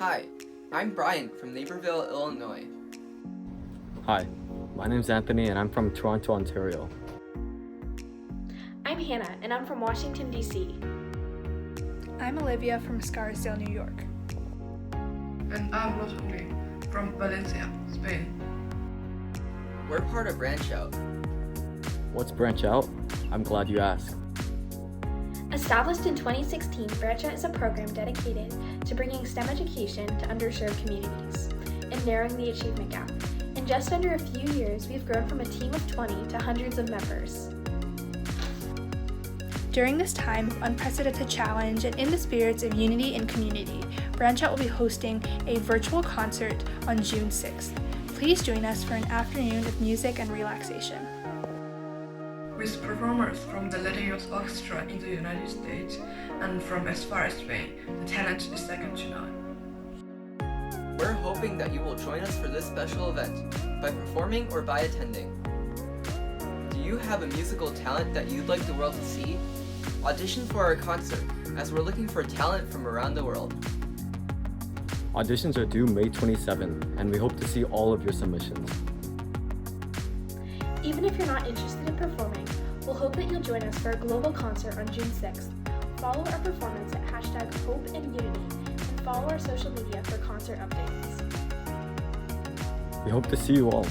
Hi, I'm Brian from Naperville, Illinois. Hi, my name's Anthony and I'm from Toronto, Ontario. I'm Hannah and I'm from Washington, D.C. I'm Olivia from Scarsdale, New York. And I'm Rosalie from Valencia, Spain. We're part of BranchOut. What's BranchOut? I'm glad you asked. Established in 2016, BranchOut is a program dedicated to bringing STEM education to underserved communities and narrowing the achievement gap. In just under a few years, we've grown from a team of 20 to hundreds of members. During this time of unprecedented challenge and in the spirits of unity and community, BranchOut will be hosting a virtual concert on June 6th. Please join us for an afternoon of music and relaxation. With performers from the Latinos Orchestra in the United States and from as far as Spain, the talent is second to none. We're hoping that you will join us for this special event by performing or by attending. Do you have a musical talent that you'd like the world to see? Audition for our concert, as we're looking for talent from around the world. Auditions are due May 27, and we hope to see all of your submissions. Even if you're not interested in performing, we'll hope that you'll join us for a global concert on June 6th. Follow our performance at #HopeAndUnity and follow our social media for concert updates. We hope to see you all.